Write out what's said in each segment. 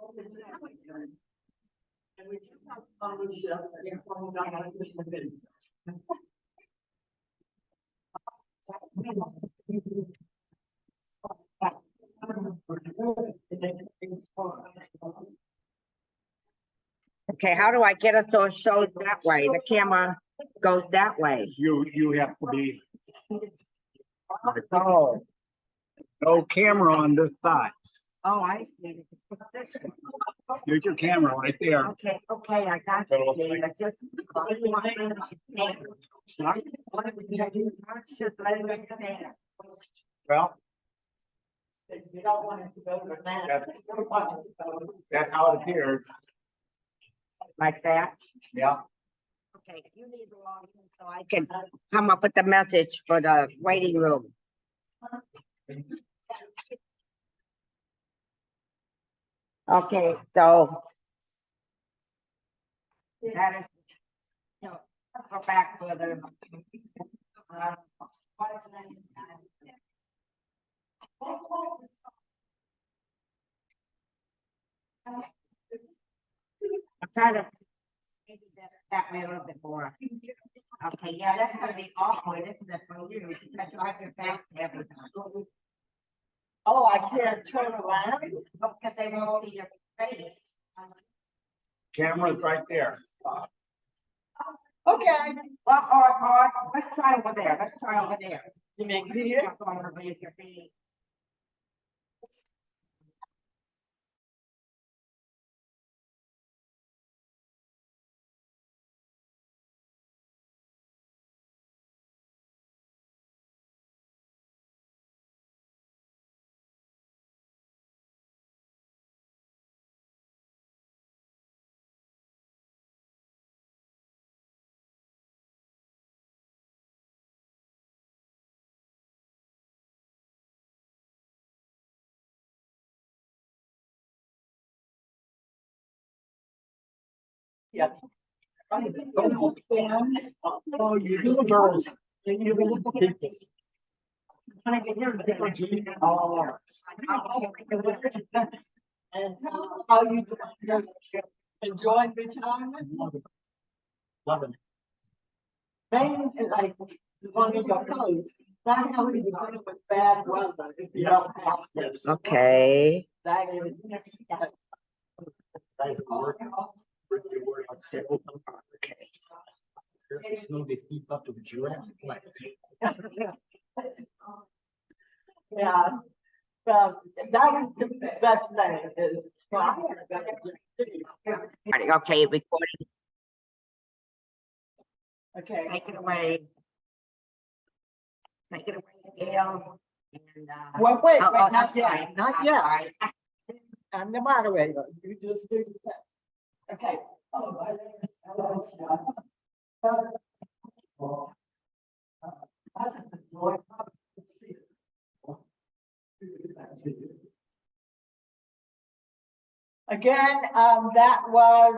And we do have ownership. Okay, how do I get it so it shows that way? The camera goes that way. You have to be, Oh, no camera on this side. oh, I see. There's your camera right there. Okay, okay, I got you, Dave. I just. Well, You don't want it to go to that. that's how it appears. Like that? Yeah. Okay, you need to log in so I can come up with the message for the waiting room. Okay, so. That is. No, go back further. I'm trying to. Maybe that way a little bit more. Okay, yeah, that's gonna be awkward, isn't it, for you, because you have your back to everything. Oh, I can't turn around? Because they won't see your face. Camera's right there. Okay. Well, or, let's try over there, let's try over there. You mean here? Just going to raise your feet. Yeah. Oh, you little girls. You little people. And how you enjoying retirement? Love it. Maine is like one of your coast. Not how we do with bad weather if you don't have this. Okay. That is. Okay. Snow they keep up to the Jurassic Park. Yeah. That was the best thing is. Okay, recording, Okay. take it away. Take it away, Gail. And, Well, wait, oh, not that's yet, right. not I'm yet. sorry. I'm the moderator. You just do the thing. Okay. Again, that was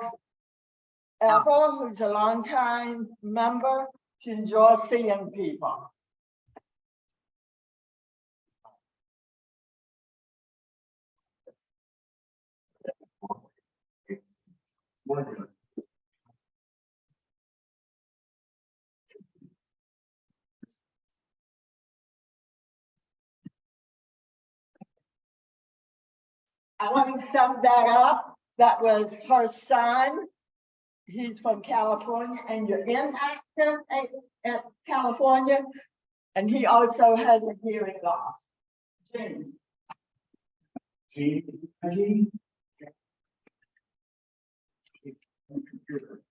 Ethel, who's a longtime member. She enjoys seeing people. I want to sum that up. That was her son. He's from California, and you're inactive at California. And he also has a hearing loss. Jim. Computer.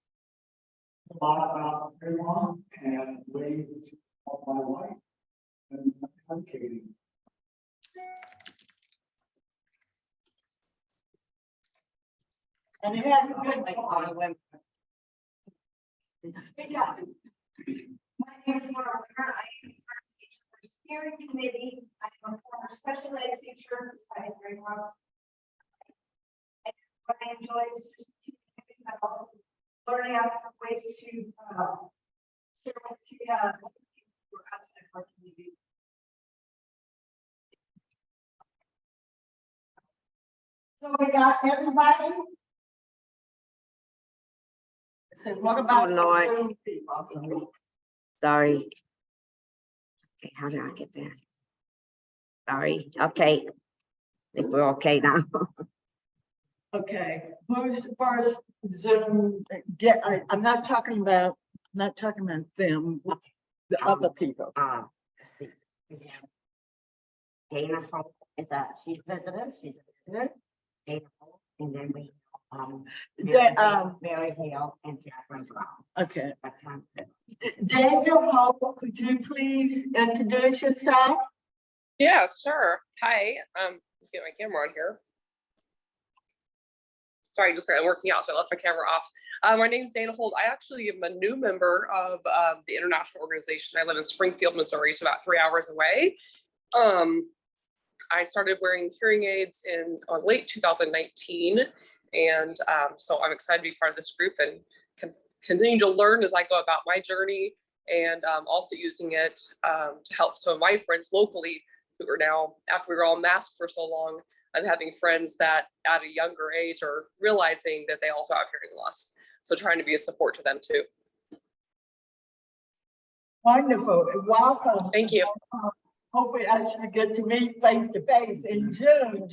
A lot about everyone and ways of my life and advocating. And he has a good Speak up. My name is Laura Winter. I am part of the teacher steering committee. I'm a former special ed teacher beside grade ones. And what I enjoy is just but also learning out ways to share what you have outside of our community. So So we got everybody? So what about Oh, the Lord. Zoom people? Sorry. Okay, how did I get there? Sorry, okay. I think we're okay now. Okay, who's the first Zoom? I'm not talking about them, the other people. Let's see. We have Dana Hope is she's a visitor. Dana Hope, and then we, Mary Hale and Jacqueline Brown. Okay, That's one. Daniel Hope, could you please introduce yourself? Yeah, sure. Hi, let's get my camera on here. Sorry, just started working out, so I left my camera off. My name's Dana Holt. I actually am a new member of the international organization. I live in Springfield, Missouri, so about 3 hours away. I started wearing hearing aids in late 2019, and so I'm excited to be part of this group and continue to learn as I go about my journey, and also using it to help some of my friends locally who are now, after we were all masked for so long, I'm having friends that at a younger age are realizing that they also have hearing loss. So trying to be a support to them too. Wonderful, welcome. Thank you. Hope we actually get to meet face to face in June.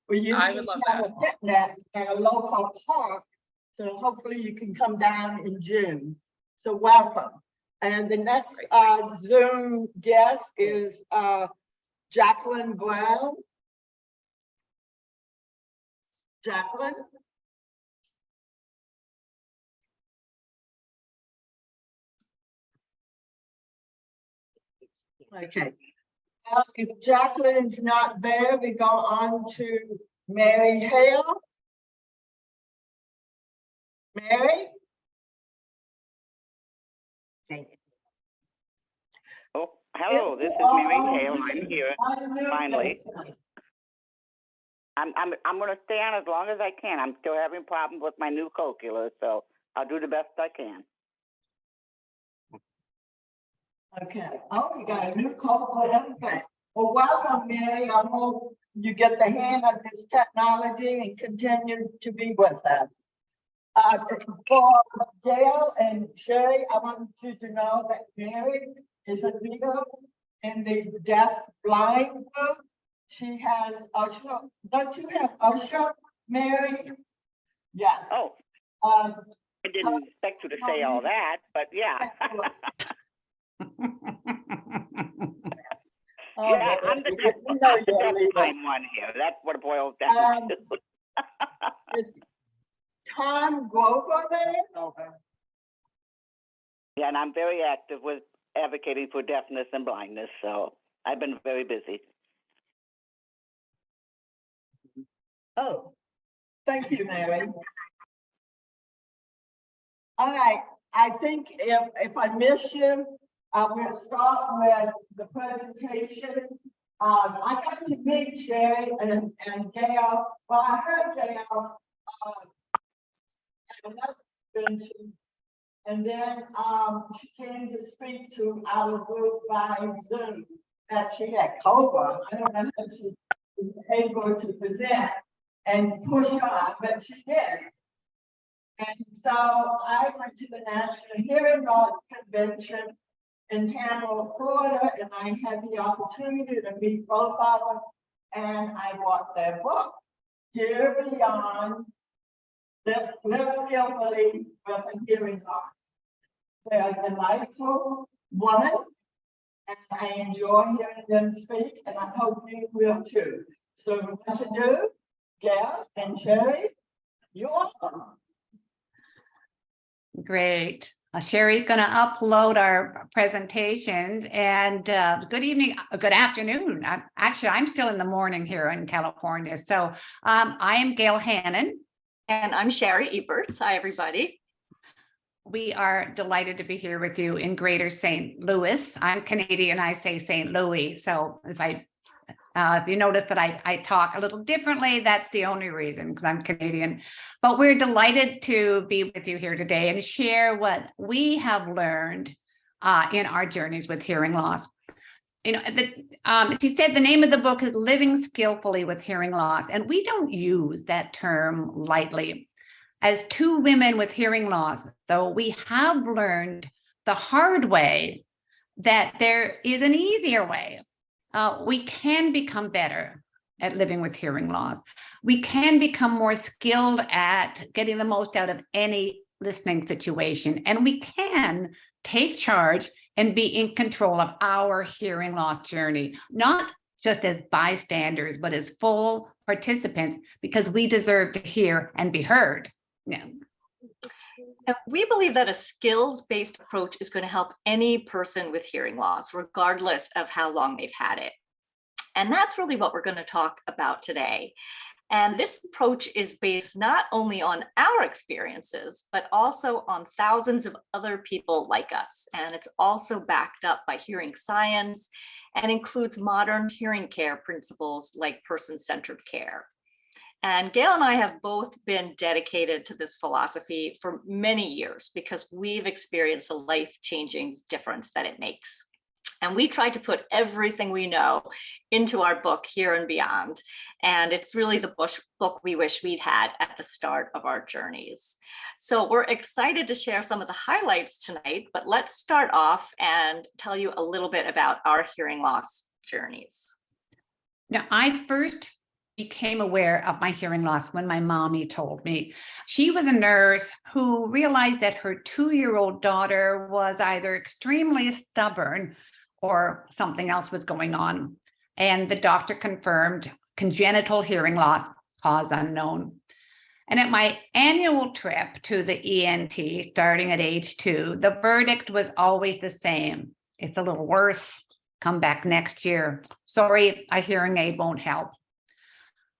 We I usually would love have a picnic at a local park. So hopefully you can come down in June. So welcome. And the next Zoom guest is Jacqueline Brown. Jacqueline? Okay. If Jacqueline's not there, we go on to Mary Hale. Mary? Oh, hello, this is Mary Hale. I'm here. Finally. I'm gonna stay on as long as I can. I'm still having problems with my new cochlear, so I'll do the best I can. Okay. Oh, you got a new cochlear implant. Well, welcome, Mary. I hope you get the hang of this technology and continue to be with us. For Gail and Sherry, I want you to know that Mary is a leader in the deaf blind group. She has Usher. Don't you have Usher, Mary? Yes. Oh, I didn't expect you to say all that, but yeah. Yeah, I'm the deaf one here. That's what it boils down to. Is Tom Grover there? Yeah, and I'm very active with advocating for deafness and blindness, so I've been very busy. Oh, thank you, Mary. All right, I think if I miss you, we'll start with the presentation. I got to meet Sherry and Gail. Well, I heard Gail at another convention, and then she came to speak to our group by Zoom that she had COVID. I don't know how she was able to present and push on, but she did. And so I went to the National Hearing Loss Convention in Tampa, Florida, and I had the opportunity to meet both of them, and I bought their book, Hear Beyond, Live Skillfully with a Hearing Loss. They're a delightful woman, and I enjoy hearing them speak, and I hope you will too. So what to do, Gail and Sherry, you're welcome. Great. Sherry's going to upload our presentation, and good evening, good afternoon. I'm still in the morning here in California. So I am Gail Hannon. And I'm Sherry Eberts. Hi, everybody. We are delighted to be here with you in Greater St. Louis. I'm Canadian, I say St. Louis. So if you notice that I talk a little differently, that's the only reason, because I'm Canadian. But we're delighted to be with you here today and share what we have learned in our journeys with hearing loss. she said the name of the book is Living Skillfully with Hearing Loss, and we don't use that term lightly. As two women with hearing loss, though, we have learned the hard way that there is an easier way. We can become better at living with hearing loss. We can become more skilled at getting the most out of any listening situation, and we can take charge and be in control of our hearing loss journey, not just as bystanders, but as full participants, because we deserve to hear and be heard. Yeah. And we believe that a skills-based approach is going to help any person with hearing loss, regardless of how long they've had it. And that's really what we're going to talk about today. And this approach is based not only on our experiences, but also on thousands of other people like us. And it's also backed up by hearing science and includes modern hearing care principles like person-centered care. And Gail and I have both been dedicated to this philosophy for many years because we've experienced the life-changing difference that it makes. And we try to put everything we know into our book, Hear and Beyond. And it's really the book we wish we'd had at the start of our journeys. So we're excited to share some of the highlights tonight, but let's start off and tell you a little bit about our hearing loss journeys. Now, I first became aware of my hearing loss when my mommy told me. She was a nurse who realized that her 2-year-old daughter was either extremely stubborn or something else was going on. And the doctor confirmed congenital hearing loss, cause unknown. And at my annual trip to the ENT, starting at age 2, the verdict was always the same. It's a little worse. Come back next year. Sorry, a hearing aid won't help.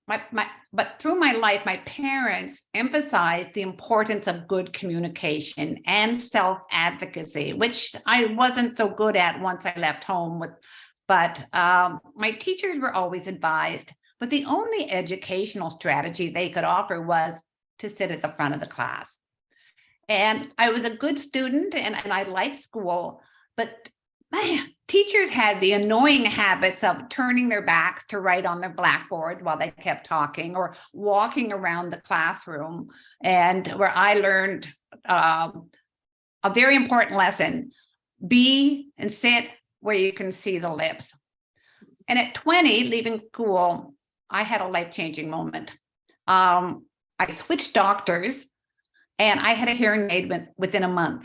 But through my life, my parents emphasized the importance of good communication and self-advocacy, which I wasn't so good at once I left home. But my teachers were always advised, but the only educational strategy they could offer was to sit at the front of the class. And I was a good student and I liked school, but man, teachers had the annoying habits of turning their backs to write on their blackboard while they kept talking, or walking around the classroom, and where I learned a very important lesson: be and sit where you can see the lips. And at 20, leaving school, I had a life-changing moment. I switched doctors and I had a hearing aid within a month.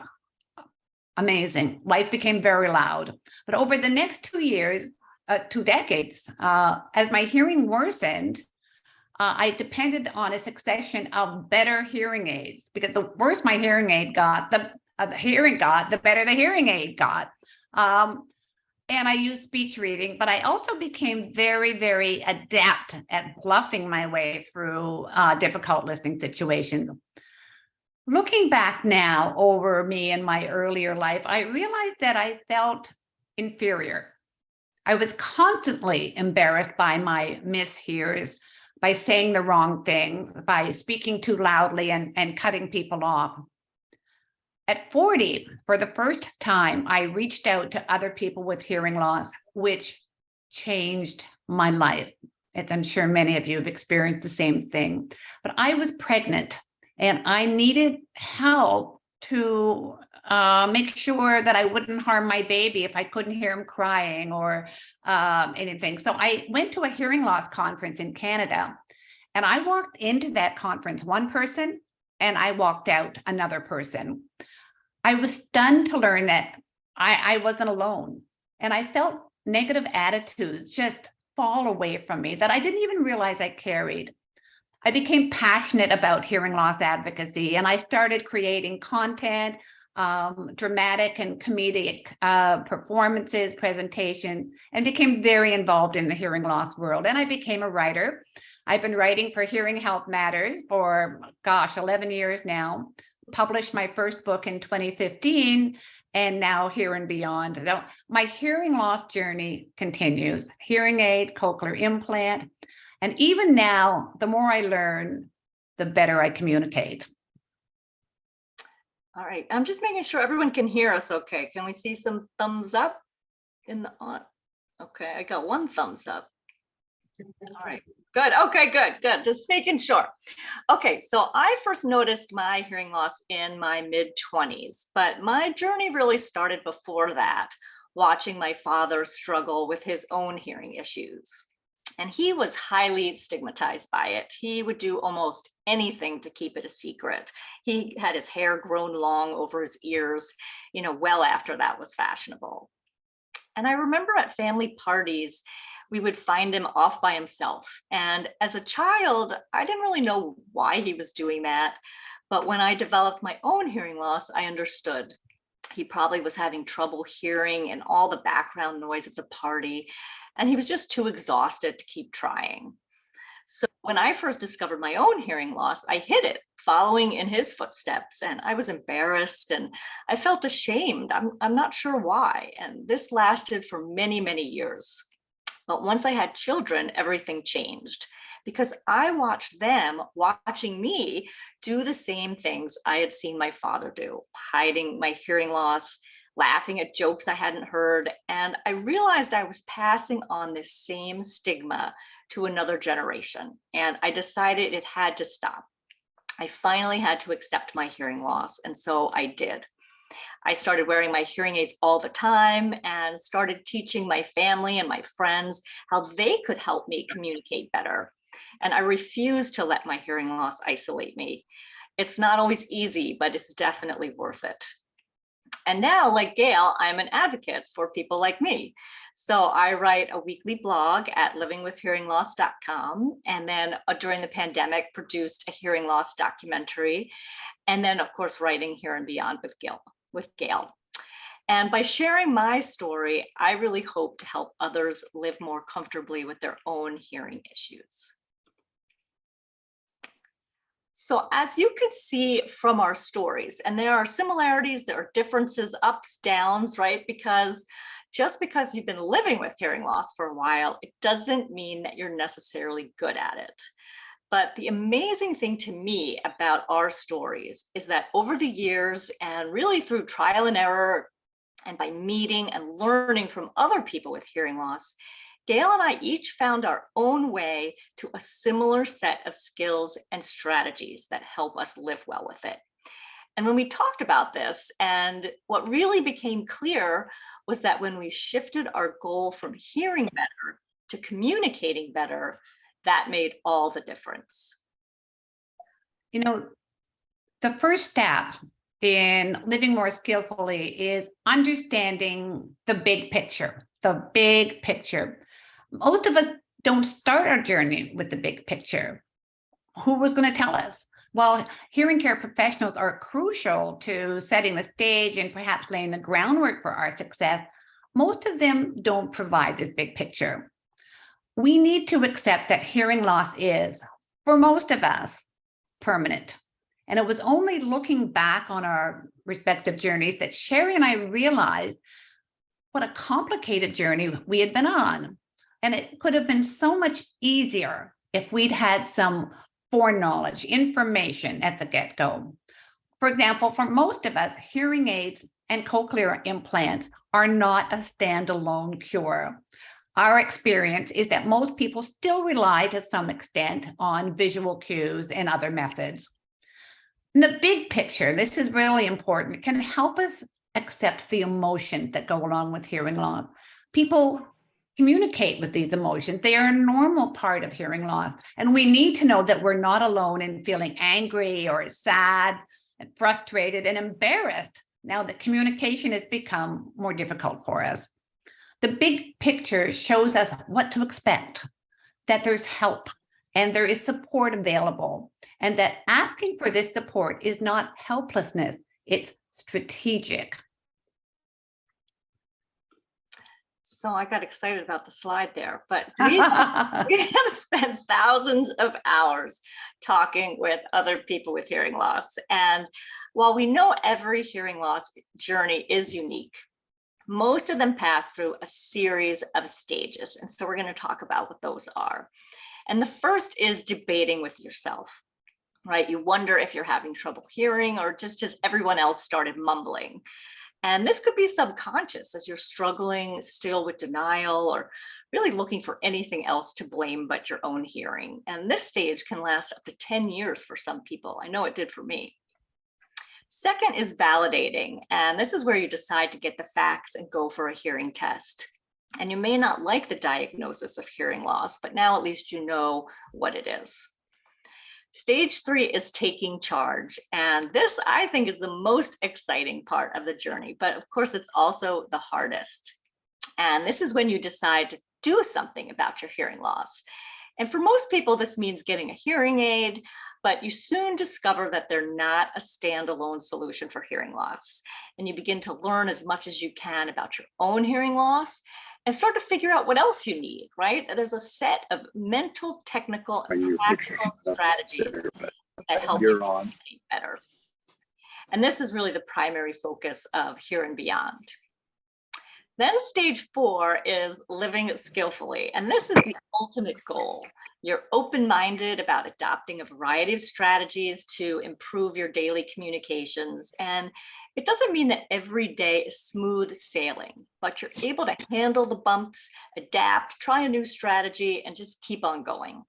Amazing. Life became very loud. But over the next 2 decades, as my hearing worsened, I depended on a succession of better hearing aids, because the worse my hearing aid got, the better the hearing aid got. And I used speech reading, but I also became very, very adept at bluffing my way through difficult listening situations. Looking back now over me and my earlier life, I realized that I felt inferior. I was constantly embarrassed by my mishears, by saying the wrong things, by speaking too loudly and cutting people off. At 40, for the first time, I reached out to other people with hearing loss, which changed my life. As I'm sure many of you have experienced the same thing. But I was pregnant and I needed help to make sure that I wouldn't harm my baby if I couldn't hear him crying or anything. So I went to a hearing loss conference in Canada, and I walked into that conference one person and I walked out another person. I was stunned to learn that I wasn't alone, and I felt negative attitudes just fall away from me that I didn't even realize I carried. I became passionate about hearing loss advocacy, and I started creating content, dramatic and comedic performances, presentations, and became very involved in the hearing loss world. And I became a writer. I've been writing for Hearing Health Matters for, 11 years now. Published my first book in 2015, and now Hear and Beyond. Now, my hearing loss journey continues. Hearing aid, cochlear implant, and even now, the more I learn, the better I communicate. All right, I'm just making sure everyone can hear us okay. Can we see some thumbs up in the on? Okay, I got one thumbs up. All right, good. Okay, good. Just making sure. Okay, so I first noticed my hearing loss in my mid-20s, but my journey really started before that, watching my father struggle with his own hearing issues. And he was highly stigmatized by it. He would do almost anything to keep it a secret. He had his hair grown long over his ears, well after that was fashionable. And I remember at family parties, we would find him off by himself. And as a child, I didn't really know why he was doing that. But when I developed my own hearing loss, I understood. He probably was having trouble hearing in all the background noise of the party, and he was just too exhausted to keep trying. So when I first discovered my own hearing loss, I hid it, following in his footsteps, and I was embarrassed and I felt ashamed. I'm not sure why. And this lasted for many, many years. But once I had children, everything changed because I watched them watching me do the same things I had seen my father do, hiding my hearing loss, laughing at jokes I hadn't heard. And I realized I was passing on this same stigma to another generation. And I decided it had to stop. I finally had to accept my hearing loss. And so I did. I started wearing my hearing aids all the time and started teaching my family and my friends how they could help me communicate better. And I refused to let my hearing loss isolate me. It's not always easy, but it's definitely worth it. And now, like Gail, I'm an advocate for people like me. So I write a weekly blog at livingwithhearingloss.com. And then during the pandemic, produced a hearing loss documentary. And then, of course, writing Here and Beyond with Gail. And by sharing my story, I really hope to help others live more comfortably with their own hearing issues. So as you can see from our stories, and there are similarities, there are differences, ups, downs, right? Because just because you've been living with hearing loss for a while, it doesn't mean that you're necessarily good at it. But the amazing thing to me about our stories is that over the years and really through trial and error and by meeting and learning from other people with hearing loss, Gail and I each found our own way to a similar set of skills and strategies that help us live well with it. And when we talked about this, and what really became clear was that when we shifted our goal from hearing better to communicating better, that made all the difference. The first step in living more skillfully is understanding the big picture, Most of us don't start our journey with the big picture. Who was going to tell us? While hearing care professionals are crucial to setting the stage and perhaps laying the groundwork for our success, most of them don't provide this big picture. We need to accept that hearing loss is, for most of us, permanent. And it was only looking back on our respective journeys that Sherry and I realized what a complicated journey we had been on. And it could have been so much easier if we'd had some foreknowledge, information at the get-go. For example, for most of us, hearing aids and cochlear implants are not a standalone cure. Our experience is that most people still rely to some extent on visual cues and other methods. And the big picture, this is really important, can help us accept the emotions that go along with hearing loss. People communicate with these emotions. They are a normal part of hearing loss. And we need to know that we're not alone in feeling angry or sad and frustrated and embarrassed now that communication has become more difficult for us. The big picture shows us what to expect, that there's help and there is support available, and that asking for this support is not helplessness, it's strategic. So I got excited about the slide there, but we have spent thousands of hours talking with other people with hearing loss. And while we know every hearing loss journey is unique, most of them pass through a series of stages. And so we're going to talk about what those are. And the first is debating with yourself, right? You wonder if you're having trouble hearing or just as everyone else started mumbling. And this could be subconscious as you're struggling still with denial or really looking for anything else to blame but your own hearing. And this stage can last up to 10 years for some people. I know it did for me. Second is validating. And this is where you decide to get the facts and go for a hearing test. And you may not like the diagnosis of hearing loss, but now at least you know what it is. Stage 3 is taking charge. And this, I think, is the most exciting part of the journey. But of course, it's also the hardest. And this is when you decide to do something about your hearing loss. And for most people, this means getting a hearing aid, but you soon discover that they're not a standalone solution for hearing loss. And you begin to learn as much as you can about your own hearing loss and start to figure out what else you need, right? There's a set of mental, technical, and practical strategies that help you think better. And this is really the primary focus of Here and Beyond. Then stage 4 is living skillfully. And this is the ultimate goal. You're open-minded about adopting a variety of strategies to improve your daily communications. And it doesn't mean that every day is smooth sailing, but you're able to handle the bumps, adapt, try a new strategy, and just keep on going.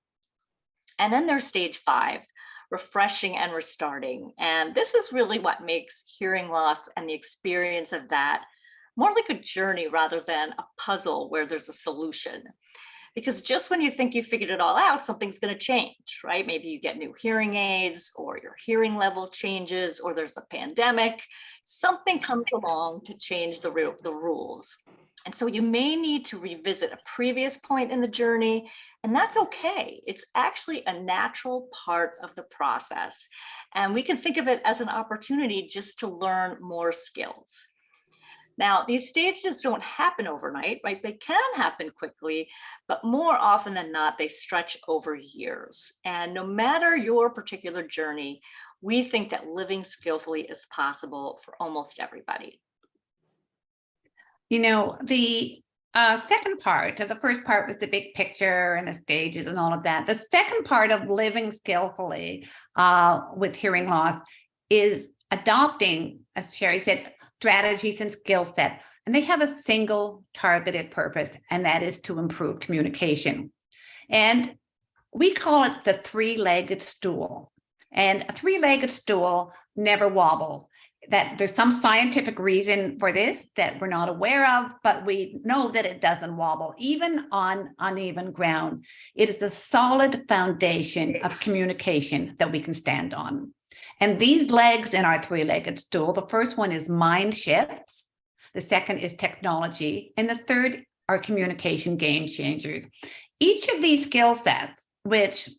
And then there's stage 5, refreshing and restarting. And this is really what makes hearing loss and the experience of that more like a journey rather than a puzzle where there's a solution. Because just when you think you figured it all out, something's going to change, right? Maybe you get new hearing aids, or your hearing level changes, or there's a pandemic. Something comes along to change the rules. And so you may need to revisit a previous point in the journey, and that's okay. It's actually a natural part of the process. And we can think of it as an opportunity just to learn more skills. Now, these stages don't happen overnight, right? They can happen quickly, but more often than not, they stretch over years. And no matter your particular journey, we think that living skillfully is possible for almost everybody. You know, the second part, the first part was the big picture and the stages and all of that. The second part of living skillfully with hearing loss is adopting, as Sherry said, strategies and skill set, and they have a single targeted purpose, and that is to improve communication. And we call it the three-legged stool. And a three-legged stool never wobbles. That there's some scientific reason for this that we're not aware of, but we know that it doesn't wobble, even on uneven ground. It is a solid foundation of communication that we can stand on. And these legs in our three-legged stool, the first one is mind shifts, the second is technology, and the third are communication game changers. Each of these skill sets, which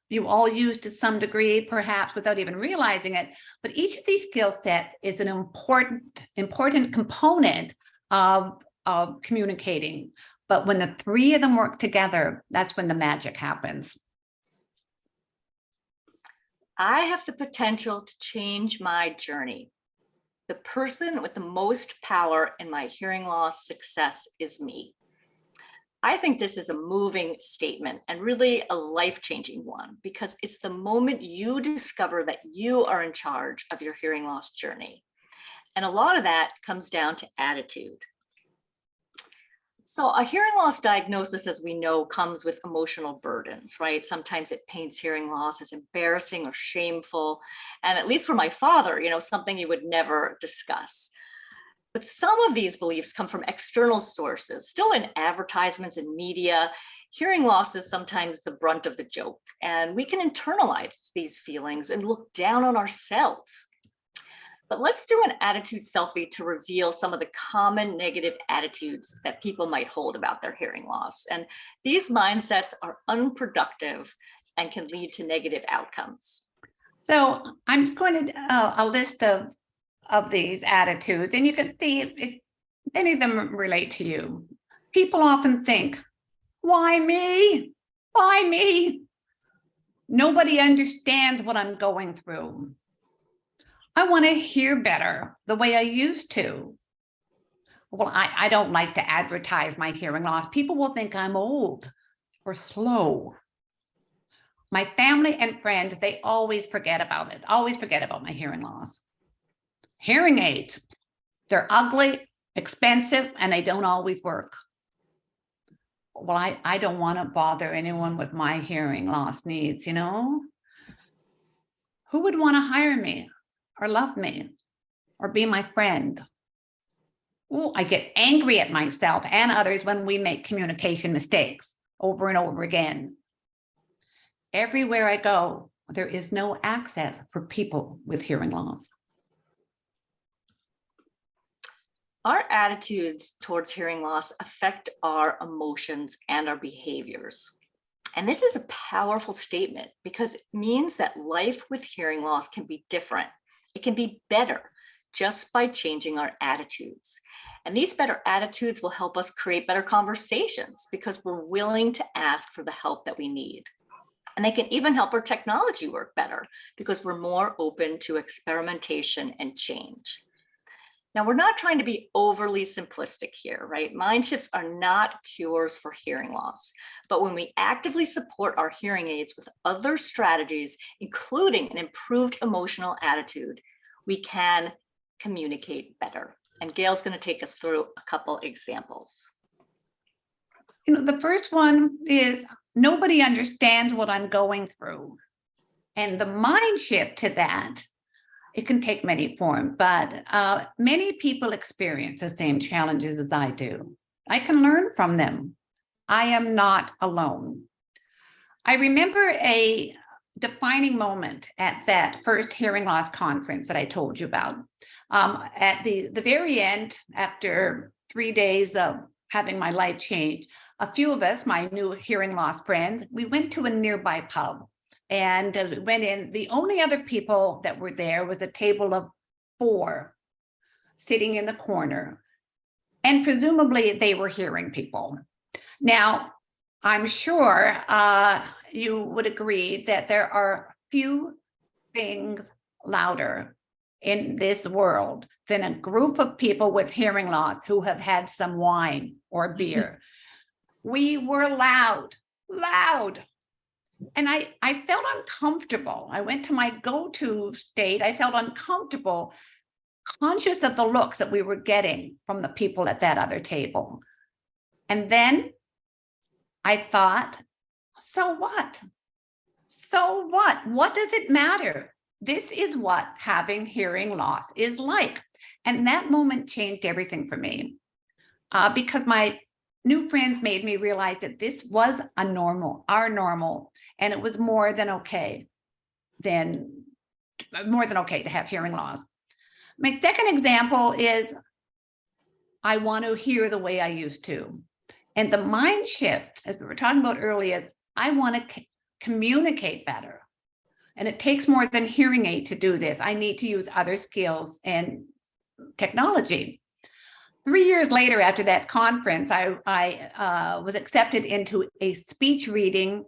you all use to some degree, perhaps without even realizing it, but each of these skill sets is an important component of communicating. But when the three of them work together, that's when the magic happens. I have the potential to change my journey. The person with the most power in my hearing loss success is me. I think this is a moving statement and really a life-changing one, because it's the moment you discover that you are in charge of your hearing loss journey. And a lot of that comes down to attitude. So a hearing loss diagnosis, as we know, comes with emotional burdens, right? Sometimes it paints hearing loss as embarrassing or shameful. And at least for my father, something he would never discuss. But some of these beliefs come from external sources, still in advertisements and media. Hearing loss is sometimes the brunt of the joke, and we can internalize these feelings and look down on ourselves. But let's do an attitude selfie to reveal some of the common negative attitudes that people might hold about their hearing loss. And these mindsets are unproductive and can lead to negative outcomes. So I'm just going to a list of these attitudes, and you can see if any of them relate to you. People often think, why me? Why me? Nobody understands what I'm going through. I want to hear better the way I used to. Well, I don't like to advertise my hearing loss. People will think I'm old or slow. My family and friends, they always forget about it, always forget about my hearing loss. Hearing aids, They're ugly, expensive, and they don't always work. Well, I don't want to bother anyone with my hearing loss needs, you know? Who would want to hire me or love me or be my friend? Oh, I get angry at myself and others when we make communication mistakes over and over again. Everywhere I go, there is no access for people with hearing loss. Our attitudes towards hearing loss affect our emotions and our behaviors. And this is a powerful statement because it means that life with hearing loss can be different. It can be better just by changing our attitudes. And these better attitudes will help us create better conversations because we're willing to ask for the help that we need. And they can even help our technology work better because we're more open to experimentation and change. Now, we're not trying to be overly simplistic here, right? Mind shifts are not cures for hearing loss, but when we actively support our hearing aids with other strategies, including an improved emotional attitude, we can communicate better. And Gail's going to take us through a couple examples. You know, the first one is nobody understands what I'm going through. And the mind shift to that, it can take many forms, but many people experience the same challenges as I do. I can learn from them. I am not alone. I remember a defining moment at that first hearing loss conference that I told you about. At the very end, after 3 days of having my life change, a few of us, my new hearing loss friends, we went to a nearby pub. And we went in. The only other people that were there was a table of 4 sitting in the corner. And presumably they were hearing people. Now, I'm sure you would agree that there are few things louder in this world than a group of people with hearing loss who have had some wine or beer. We were loud. And I felt uncomfortable. I went to my go-to state. I felt uncomfortable, conscious of the looks that we were getting from the people at that other table. And then I thought, so what? So what? What does it matter? This is what having hearing loss is like. And that moment changed everything for me because my new friends made me realize that this was our normal, and it was more than okay to have hearing loss. My second example is I want to hear the way I used to. And the mind shift, as we were talking about earlier, is I want to communicate better. And it takes more than hearing aid to do this. I need to use other skills and technology. 3 years later, after that conference, I was accepted into a speech reading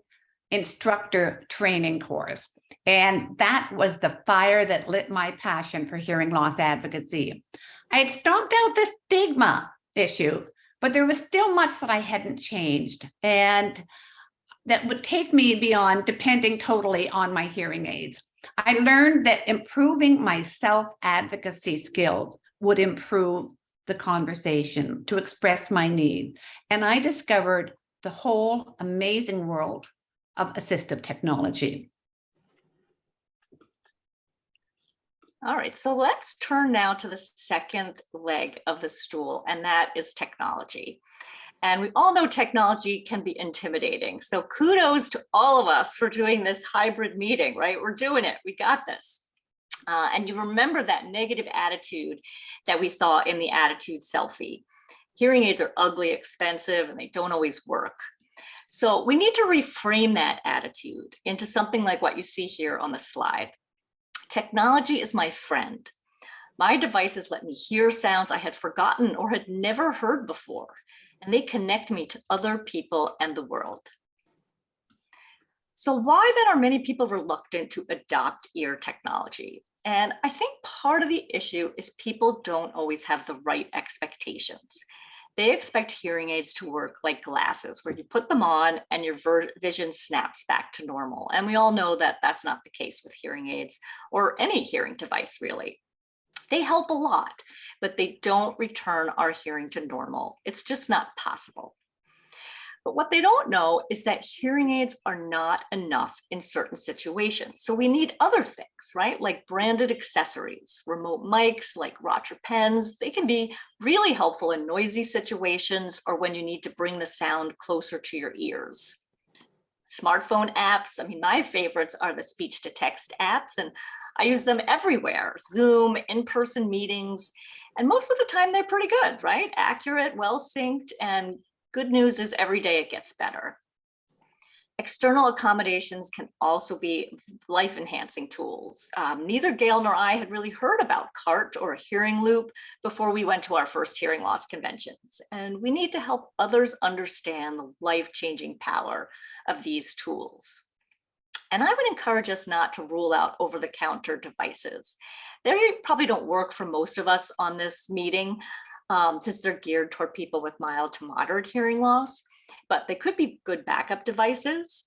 instructor training course. And that was the fire that lit my passion for hearing loss advocacy. I had stomped out the stigma issue, but there was still much that I hadn't changed. And that would take me beyond depending totally on my hearing aids. I learned that improving my self-advocacy skills would improve the conversation to express my need. And I discovered the whole amazing world of assistive technology. All right, so let's turn now to the second leg of the stool, and that is technology. And we all know technology can be intimidating. So kudos to all of us for doing this hybrid meeting, right? We're doing it, we got this. And you remember that negative attitude that we saw in the attitude selfie. Hearing aids are ugly, expensive, and they don't always work. So we need to reframe that attitude into something like what you see here on the slide. Technology is my friend. My devices let me hear sounds I had forgotten or had never heard before, and they connect me to other people and the world. So why then are many people reluctant to adopt ear technology? And I think part of the issue is people don't always have the right expectations. They expect hearing aids to work like glasses, where you put them on and your vision snaps back to normal. And we all know that that's not the case with hearing aids or any hearing device, really. They help a lot, but they don't return our hearing to normal. It's just not possible. But what they don't know is that hearing aids are not enough in certain situations. So we need other things, right? Like branded accessories, remote mics like Roger pens. They can be really helpful in noisy situations or when you need to bring the sound closer to your ears. Smartphone apps, I mean, my favorites are the speech to text apps, and I use them everywhere, Zoom, in-person meetings, and most of the time they're pretty good, right? Accurate, well synced, and good news is every day it gets better. External accommodations can also be life-enhancing tools. Neither Gail nor I had really heard about CART or a hearing loop before we went to our first hearing loss conventions. And we need to help others understand the life-changing power of these tools. And I would encourage us not to rule out over-the-counter devices. They probably don't work for most of us on this meeting, since they're geared toward people with mild to moderate hearing loss, but they could be good backup devices.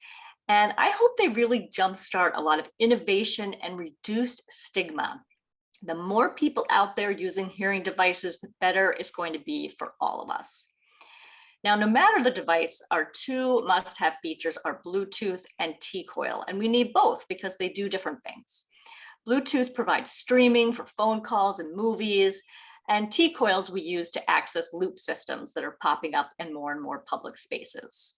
And I hope they really jumpstart a lot of innovation and reduced stigma. The more people out there using hearing devices, the better it's going to be for all of us. Now, no matter the device, our two must-have features are Bluetooth and T-Coil, and we need both because they do different things. Bluetooth provides streaming for phone calls and movies, and T-coils we use to access loop systems that are popping up in more and more public spaces.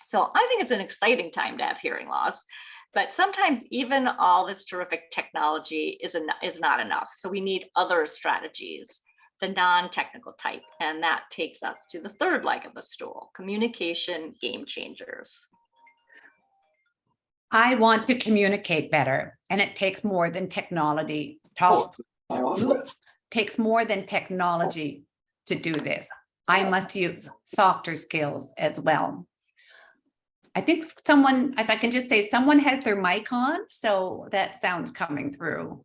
So I think it's an exciting time to have hearing loss, but sometimes even all this terrific technology is not enough. So we need other strategies, the non-technical type, and that takes us to the third leg of the stool, communication game changers. I want to communicate better, and it takes more than technology. Takes more than technology to do this. I must use softer skills as well. I think someone, if I can just say, someone has their mic on, so that sound's coming through.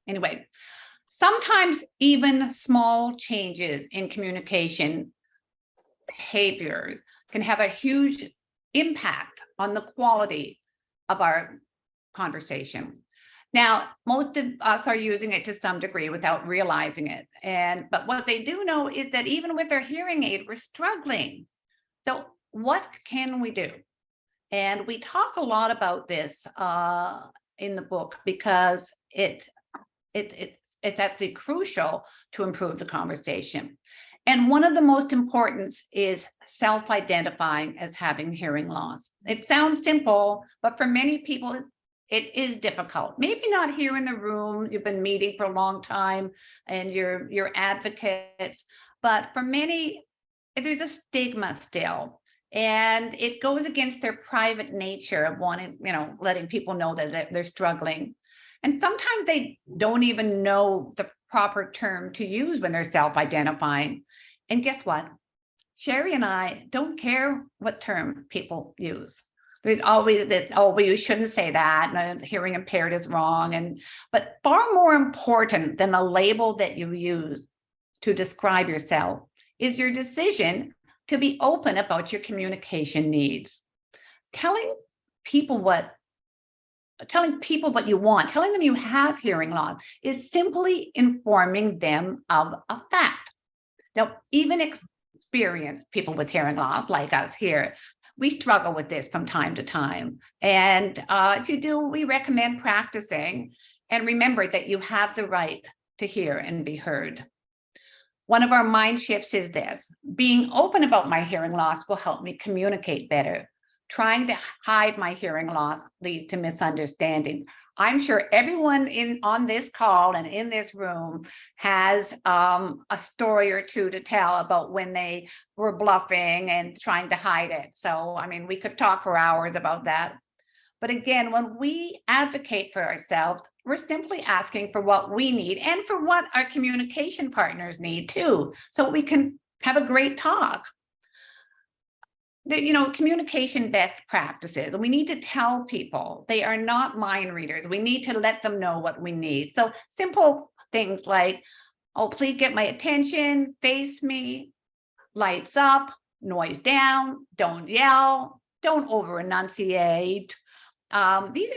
Anyway, sometimes even small changes in communication behavior can have a huge impact on the quality of our conversation. Now, most of us are using it to some degree without realizing it. But what they do know is that even with our hearing aid, we're struggling. So what can we do? And we talk a lot about this in the book because it's actually crucial to improve the conversation. And one of the most important is self-identifying as having hearing loss. It sounds simple, but for many people, it is difficult. Maybe not here in the room, you've been meeting for a long time and you're advocates, but for many, there's a stigma still. And it goes against their private nature of wanting, letting people know that they're struggling. And sometimes they don't even know the proper term to use when they're self-identifying. And guess what? Sherry and I don't care what term people use. There's always this, oh, well, you shouldn't say that, and hearing impaired is wrong. But far more important than the label that you use to describe yourself is your decision to be open about your communication needs. Telling people what you want, telling them you have hearing loss is simply informing them of a fact. Now, even experienced people with hearing loss like us here, we struggle with this from time to time. And if you do, we recommend practicing and remember that you have the right to hear and be heard. One of our mind shifts is this: being open about my hearing loss will help me communicate better. Trying to hide my hearing loss leads to misunderstanding. I'm sure everyone on this call and in this room has a story or two to tell about when they were bluffing and trying to hide it. So, I mean, we could talk for hours about that. But again, when we advocate for ourselves, we're simply asking for what we need and for what our communication partners need too, so we can have a great talk. Communication best practices. We need to tell people they are not mind readers. We need to let them know what we need. So simple things like, oh, please get my attention, face me, lights up, noise down, don't yell, don't over enunciate. These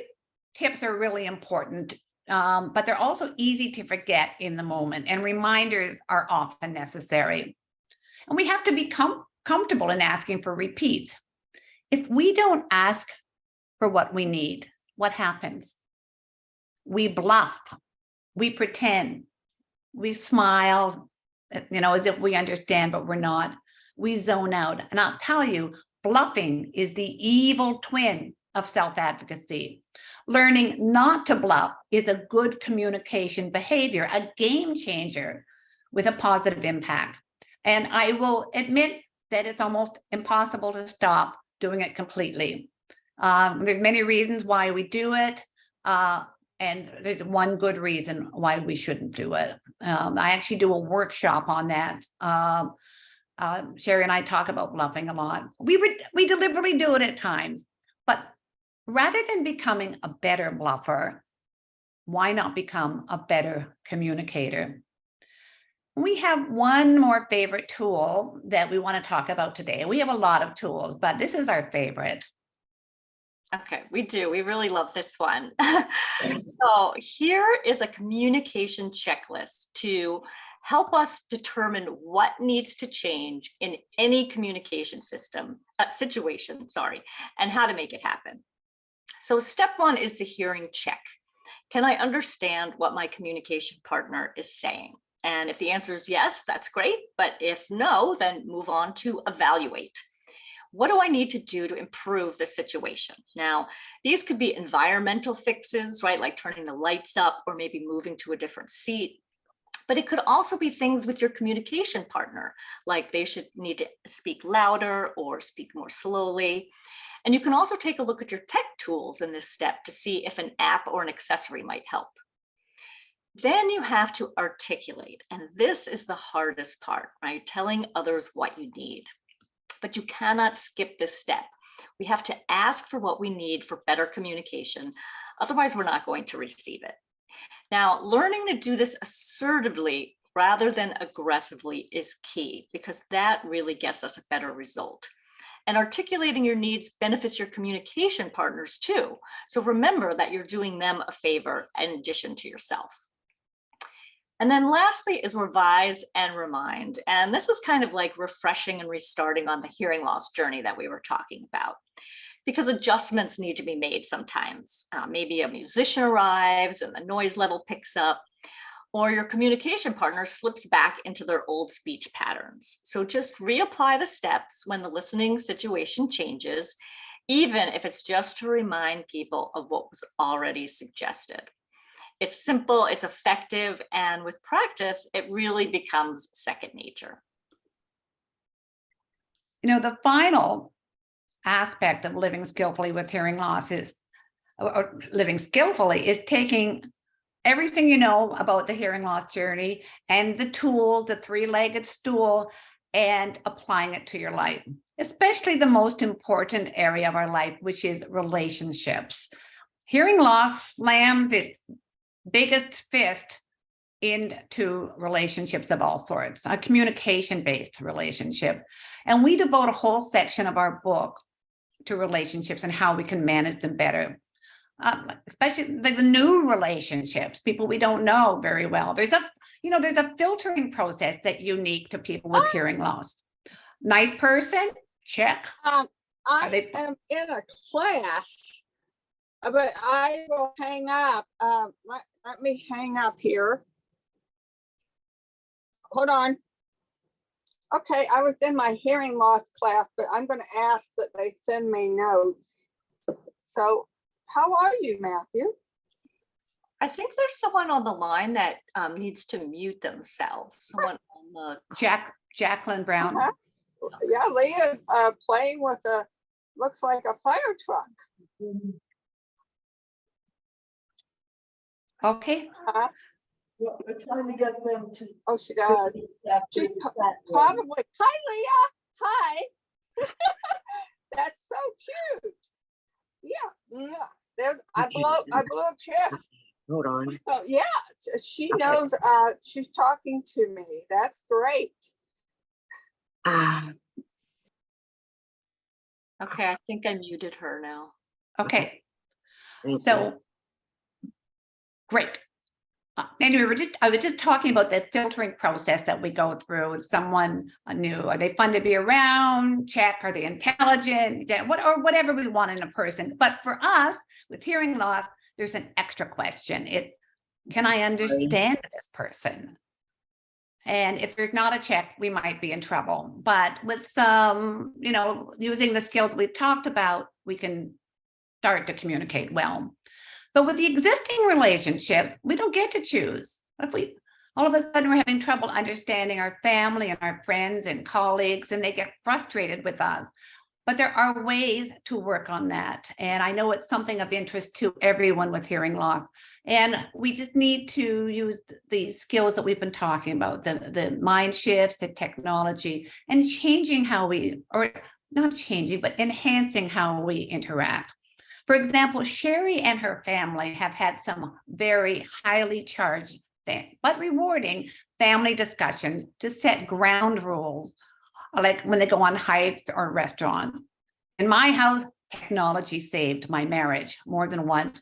tips are really important but they're also easy to forget in the moment, and reminders are often necessary. And we have to be comfortable in asking for repeats. If we don't ask for what we need, what happens? We bluff, we pretend, we smile, as if we understand, but we're not. We zone out. And I'll tell you, bluffing is the evil twin of self-advocacy. Learning not to bluff is a good communication behavior, a game changer with a positive impact. And I will admit that it's almost impossible to stop doing it completely. There's many reasons why we do it. And there's one good reason why we shouldn't do it. I actually do a workshop on that. Sherry and I talk about bluffing a lot. We deliberately do it at times, but rather than becoming a better bluffer, why not become a better communicator? We have one more favorite tool that we want to talk about today. We have a lot of tools, but this is our favorite. Okay, we do. We really love this one. So here is a communication checklist to help us determine what needs to change in any communication situation, and how to make it happen. So step one is the hearing check. Can I understand what my communication partner is saying? And if the answer is yes, that's great. But if no, then move on to evaluate. What do I need to do to improve the situation? Now, these could be environmental fixes, right? Like turning the lights up or maybe moving to a different seat. But it could also be things with your communication partner, like they should need to speak louder or speak more slowly. And you can also take a look at your tech tools in this step to see if an app or an accessory might help. Then you have to articulate, and this is the hardest part, right? Telling others what you need. But you cannot skip this step. We have to ask for what we need for better communication. Otherwise, we're not going to receive it. Now, learning to do this assertively rather than aggressively is key, because that really gets us a better result. And articulating your needs benefits your communication partners too. So remember that you're doing them a favor in addition to yourself. And then lastly is revise and remind. And this is kind of like refreshing and restarting on the hearing loss journey that we were talking about, because adjustments need to be made sometimes. Maybe a musician arrives and the noise level picks up, or your communication partner slips back into their old speech patterns. So just reapply the steps when the listening situation changes, even if it's just to remind people of what was already suggested. It's simple, it's effective, and with practice, it really becomes second nature. The final aspect of living skillfully with hearing loss is, or living skillfully, is taking everything you know about the hearing loss journey and the tools, the three-legged stool, and applying it to your life, especially the most important area of our life, which is relationships. Hearing loss slams its biggest fist into relationships of all sorts, a communication-based relationship. And we devote a whole section of our book to relationships and how we can manage them better. Especially the new relationships, people we don't know very well. There's a filtering process that's unique to people with hearing loss. Nice person, check. I am in a class, but I will hang up. Let me hang up here. Hold on. Okay, I was in my hearing loss class, but I'm going to ask that they send me notes. So, how are you, Matthew? I think there's someone on the line that needs to mute themselves. Someone on the Jacqueline Brown. Yeah, Leah's playing with looks like a fire truck. Okay. We're trying to get them to. Oh, she does. She's probably. Hi, Leah. Hi. That's so cute. Yeah. There's. I blew a kiss. Hold on. Oh yeah. She knows. She's talking to me. That's great. Okay, I think I muted her now. Okay. So Great. Anyway, I was just talking about the filtering process that we go through. If someone new, are they fun to be around? Check, are they intelligent? Or whatever we want in a person. But for us, with hearing loss, there's an extra question. Can I understand this person? And if there's not a check, we might be in trouble. But with some, using the skills we've talked about, we can start to communicate well. But with the existing relationship, we don't get to choose. If we all of a sudden we're having trouble understanding our family and our friends and colleagues, and they get frustrated with us. But there are ways to work on that. And I know it's something of interest to everyone with hearing loss. And we just need to use the skills that we've been talking about, the mind shifts, the technology, and changing how we, or not changing, but enhancing how we interact. For example, Sherry and her family have had some very highly charged but rewarding family discussions to set ground rules, like when they go on hikes or restaurants. In my house, technology saved my marriage more than once.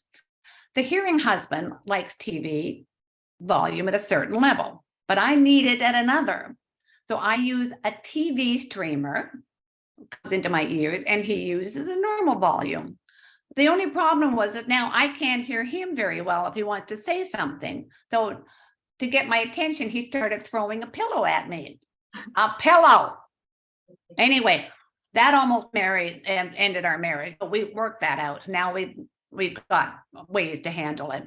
The hearing husband likes TV volume at a certain level, but I need it at another. So I use a TV streamer, comes into my ears, and he uses a normal volume. The only problem was that now I can't hear him very well if he wants to say something. So to get my attention, he started throwing a pillow at me. A pillow. Anyway, that almost ended our marriage, but we worked that out. Now we've got ways to handle it.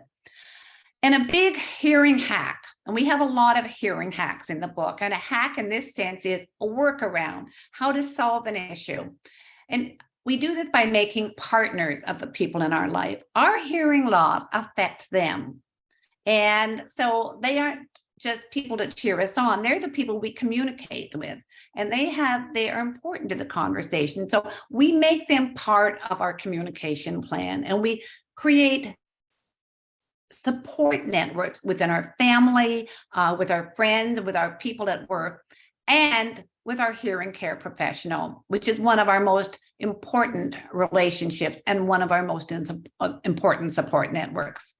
And a big hearing hack, and we have a lot of hearing hacks in the book, and a hack in this sense is a workaround, how to solve an issue. And we do this by making partners of the people in our life. Our hearing loss affects them. And so they aren't just people to cheer us on. They're the people we communicate with, and they are important to the conversation. So we make them part of our communication plan, and we create support networks within our family, with our friends, with our people at work, and with our hearing care professional, which is one of our most important relationships and one of our most important support networks.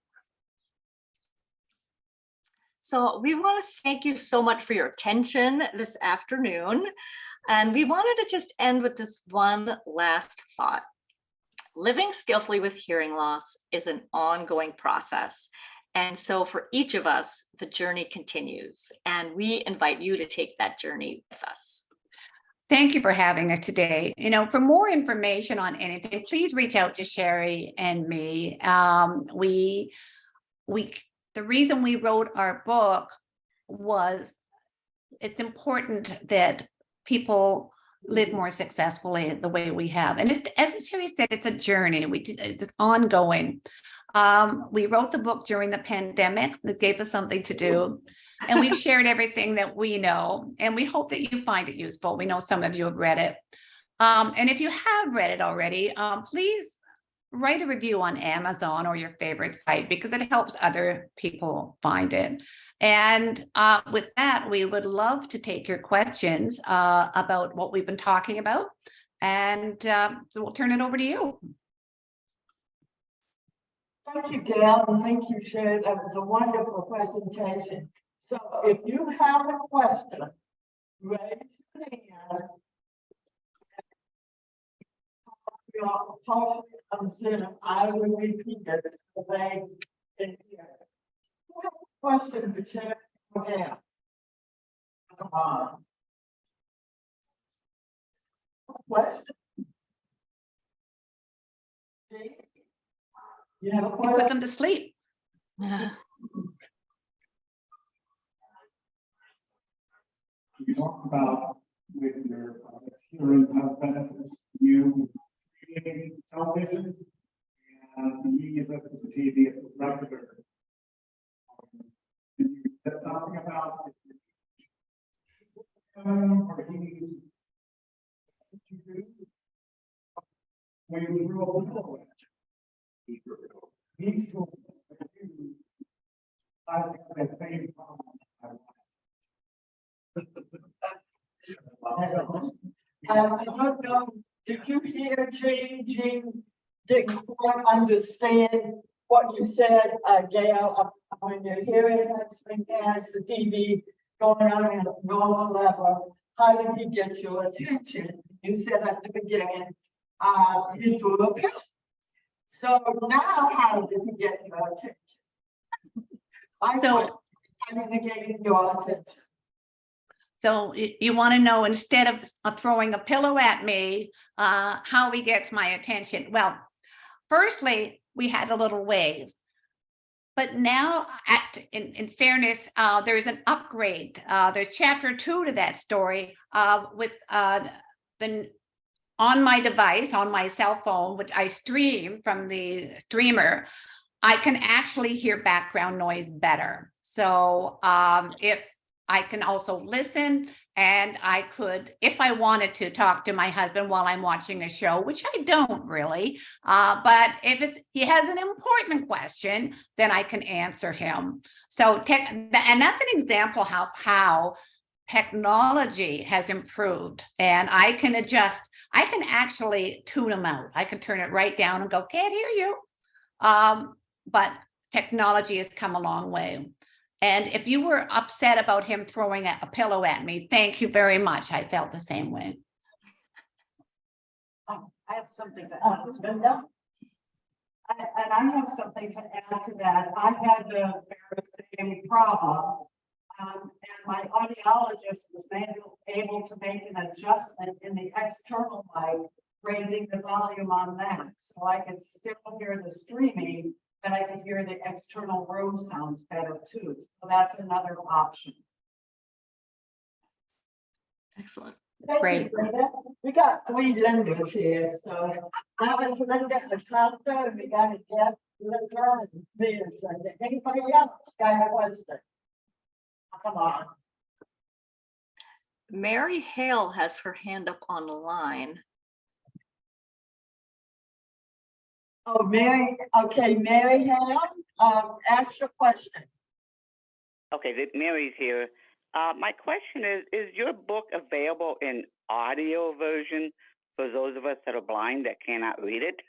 So we want to thank you so much for your attention this afternoon. And we wanted to just end with this one last thought. Living skillfully with hearing loss is an ongoing process. And so for each of us, the journey continues, and we invite you to take that journey with us. Thank you for having us today. For more information on anything, please reach out to Sherry and me. The reason we wrote our book was it's important that people live more successfully the way we have. And as Sherry said, it's a journey. It's ongoing. We wrote the book during the pandemic. That gave us something to do. And we've shared everything that we know. And we hope that you find it useful. We know some of you have read it. And if you have read it already, please write a review on Amazon or your favorite site, because it helps other people find it. And with that, we would love to take your questions about what we've been talking about. And so we'll turn it over to you. Thank you, Gail, and thank you, Sherry. That was a wonderful presentation. So if you have a question, raise your hand. Talk on Zoom. I will repeat it so they can hear. Who has a question for Sherry or Gail? Come on. Question? You have a Put question? them to sleep. You talked about with your hearing how benefits you creating television and you listen to TV as a regular. Did you say something about or when you grew up in Illinois? I have that same problem. I don't know, did you hear Jean didn't quite understand what you said, Gail, when you're hearing husband has the TV going on at a normal level, how did he get your attention? You said at the beginning, he threw a pillow. So now how did he get your attention? So- How did he get your attention? So you want to know, instead of throwing a pillow at me, how he gets my attention? Well, firstly, we had a little wave. But now, in fairness, there's an upgrade. There's chapter 2 to that story with on my device, on my cell phone, which I stream from the streamer, I can actually hear background noise better. So if I can also listen, and I could, if I wanted to, talk to my husband while I'm watching a show, which I don't really. But if he has an important question, then I can answer him. So, and that's an example of how technology has improved, and I can adjust. I can actually tune them out. I can turn it right down and go, can't hear you. But technology has come a long way. And if you were upset about him throwing a pillow at me, thank you very much. I felt the same way. I have something to add to that. And I have something to add to that. I had the very same problem. And my audiologist was able to make an adjustment in the external mic, raising the volume on that. So I could still hear the streaming, but I could hear the external room sounds better too. So that's another option. Excellent. Thank you, Great. Linda. We got 3 Lindas here, so now it's Linda at the top there, and we got a Jeff, Linda, and me. So anybody else got a question? Come on. Mary Hale has her hand up on the line. Oh, Mary, okay, Mary Hale, ask your question. Okay, Mary's here. My question is your book available in audio version for those of us that are blind that cannot read it?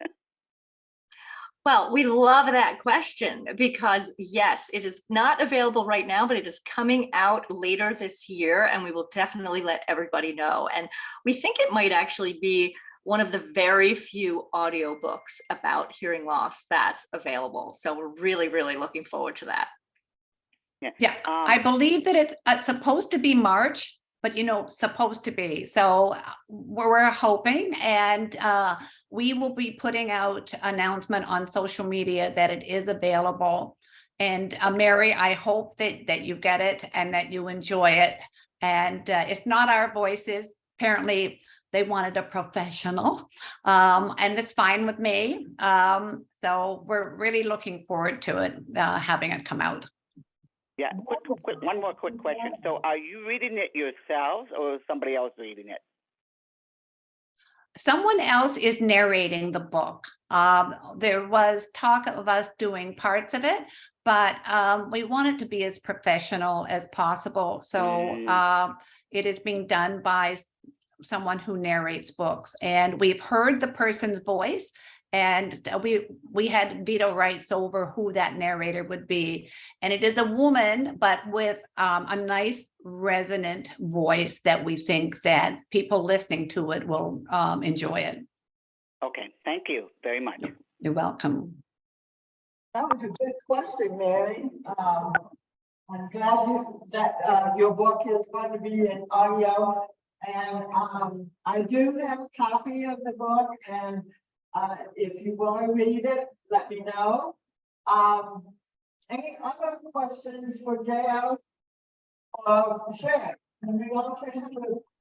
Well, we love that question because yes, it is not available right now, but it is coming out later this year, and we will definitely let everybody know. And we think it might actually be one of the very few audiobooks about hearing loss that's available. So we're really, really looking forward to that. Yeah, I believe that it's supposed to be March, but supposed to be. So we're hoping, and we will be putting out announcement on social media that it is available. And Mary, I hope that you get it and that you enjoy it. And it's not our voices. Apparently, they wanted a professional, and it's fine with me. So we're really looking forward to it, having it come out. Yeah, one more quick question. So are you reading it yourselves or is somebody else reading it? Someone else is narrating the book. There was talk of us doing parts of it, but we want it to be as professional as possible. So it is being done by someone who narrates books, and we've heard the person's voice, and we had veto rights over who that narrator would be. And it is a woman, but with a nice resonant voice that we think that people listening to it will enjoy it. Okay, thank you very much. You're welcome. That was a good question, Mary. I'm glad that your book is going to be in audio, and I do have a copy of the book, and if you want to read it, let me know. Any other questions for Gail or Sharon? And we also have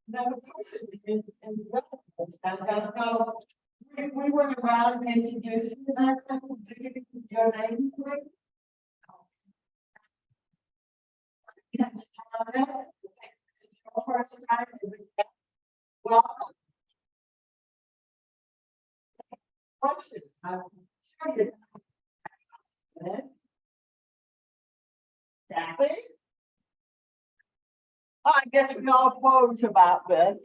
another person in the residence. And we went around and introduced you, and I said, would you give your name, please? Yes, this is your first time. Welcome. Question. Kathy? I guess we all pose about this.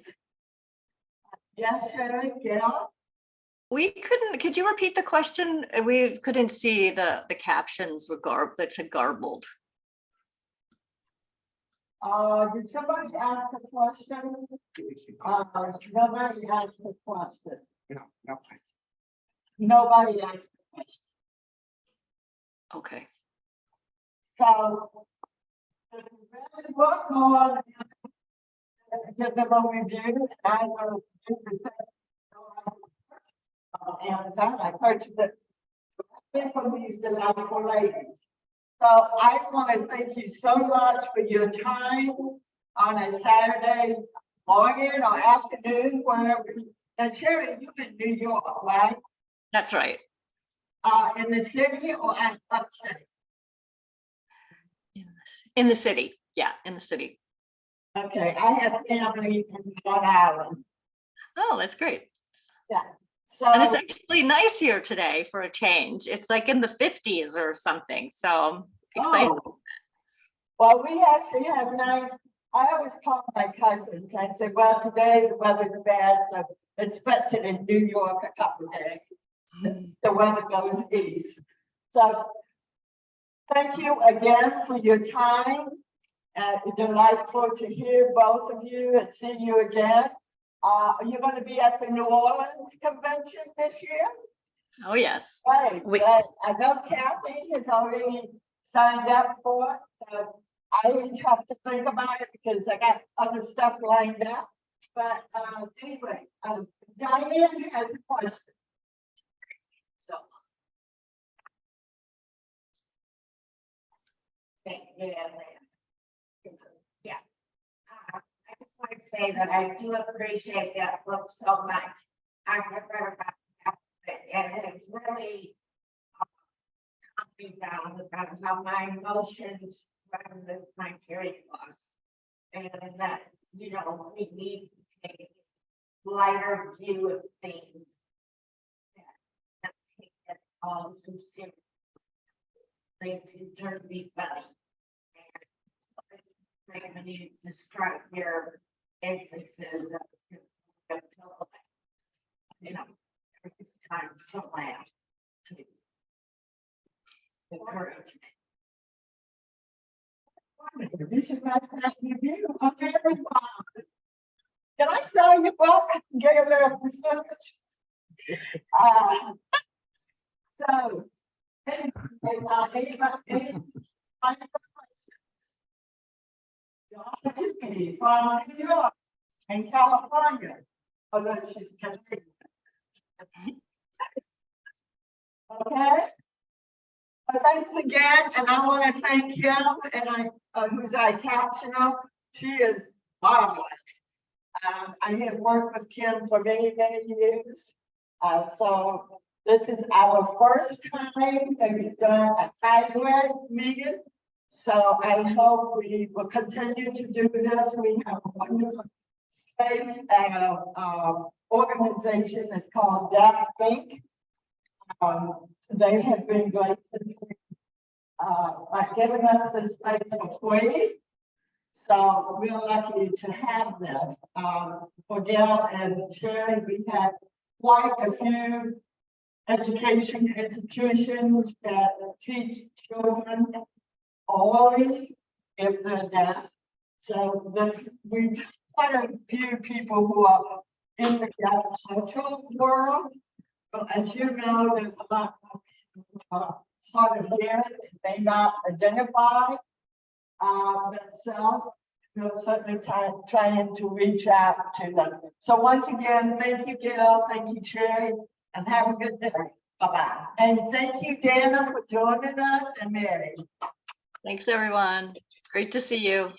Yes, Sharon, Gail? We couldn't, could you repeat the question? We couldn't see the captions were that said garbled. Did somebody ask a question? Nobody asked a question. No. Nobody asked a question. Okay. So, if you really work on, give them a review, I will do the same. Amazon, I purchased it from these delightful ladies. So I want to thank you so much for your time on a Saturday morning or afternoon, wherever. And Sherry, you in New York, right? That's right. In the city or at upstate? In the city. Yeah, in the city. Okay, I have family in Long Island. Oh, that's great. Yeah. So, And it's actually nice here today for a change. It's like in the 50s or something. So I'm excited. oh, well, we actually have nice, I always call my cousins. I said, well, today the weather's bad, so expected in New York a couple of days. The weather goes east. So thank you again for your time. Delightful to hear both of you and see you again. You're going to be at the New Orleans convention this year? Oh, yes. Right. I know Kathy has already signed up for it, so I have to think about it because I got other stuff lined up. But anyway, Diane has a question. So. Yeah. I just want to say that I do appreciate that book so much. I've read about it and it's really calmed me down about how my emotions run with my hearing loss. And that, you know, we need to take a lighter view of things. Not take it all so seriously. Things can turn to be funny. When you describe your instances of you know, it's time to laugh to encourage me. This is my review of everyone. Can I sell your book and get a little percentage? So, the opportunity from New York and California, although she's Canadian. Okay. Thanks again, and I want to thank Kim, and who's our captioner. She is marvelous. I have worked with Kim for many, many years. So this is our first time that we've done a hybrid meeting. So I hope we will continue to do this. We have a wonderful space and organization that's called Deaf Think. They have been great by giving us this space for free. So we're lucky to have this. For Gail and Terry, we have quite a few education institutions that teach children orally if they're deaf. So we quite a few people who are in the deaf cultural world. But as you know, there's a lot of people hard of hearing, may not identify themselves. We're certainly trying to reach out to them. So once again, thank you, Gail. Thank you, Cherry, and have a good day. Bye-bye. And thank you, Dana, for joining us, and Mary. Thanks, everyone. Great to see you.